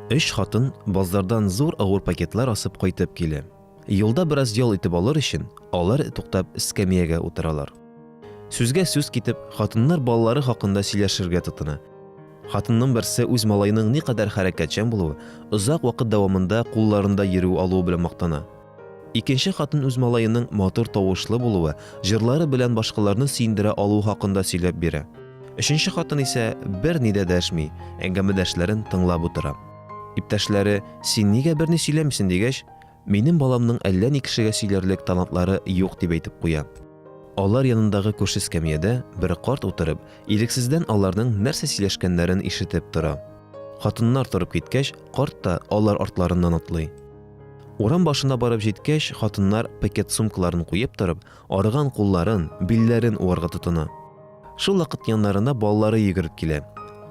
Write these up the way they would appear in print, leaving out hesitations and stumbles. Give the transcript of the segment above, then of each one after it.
Өч хатын базардан зур авыр пакетлар асып кайтып килә. Юлда бераз ял итеп алыр өчен, алар туктап эскәмиягә утыралар. Сүзгә сүз китеп, хатыннар балалары хакында сөйләшергә тотына. Хатынның берсе үз малайының никадәр хәрәкәтчән булуы, озак вакыт дәвамында кулларында йөрү алуы белән мактана. Икенче хатын үз малайының матур тавышлы булуы, җырлары белән башкаларны сөендерә алуы хакында сөйләп бирә. Өченче хатын исә бер ни дә дәшми, әңгәмәдәшләрен тыңлап утыра. Иптәшләре, син нигә берни сөйләмисең дигәч, минем баламның әллә ни кешегә сөйләрлек талантлары юк дип әйтеп куя. Алар янындагы күрше эскәмиядә бер карт утырып, ирексездән аларның нәрсә сөйләшкәннәрен ишетеп тора. Хатыннар торып киткәч, карт та алар артларыннан атлый. Урам башына барып җиткәч, хатыннар пакет сумкаларын куеп торып, арыган кулларын, билләрен уарга тотына. Шул вакыт яннарына балалары йөгереп килә.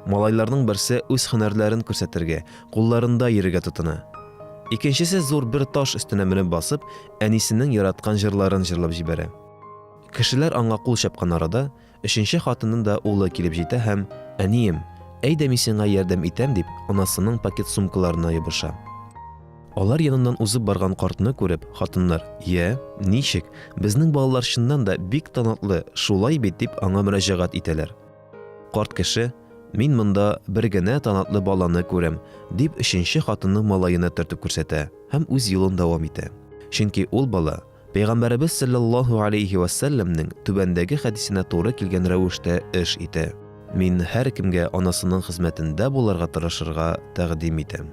Малайларның берсе үз һөнәрләрен күрсәтергә, кулларында йөрергә тотына. Икенчесе зур бер таш өстенә менеп басып, әнисенең яраткан җырларын җырлап җибәрә. Кешеләр аңа кул чапкан арада, өченче хатынның да улы килеп җитә һәм «Әнием, әйдә мин сиңа ярдәм итәм» дип, анасының пакет сумкаларына ябыша. Алар яныннан узып барган картны күреп, хатыннар: «Я, ничек? Безнең балалар чыннан да бик талантлы, шулай бит» дип аңа мөрәҗәгать итәләр. Карт кеше: «Мин монда бер генә талантлы баланы күрәм» дип өченче хатынның малаена төртеп күрсәтә һәм үз юлын дәвам итә. Чөнки ул бала Пәйгамбәрбез саллаллаһу алейхи ва салламның түбәндәге хәдисенә туры килгән рәвештә эш итә. Мин һәр кемгә анасының хезмәтендә булырга тырышырга тәкъдим итәм.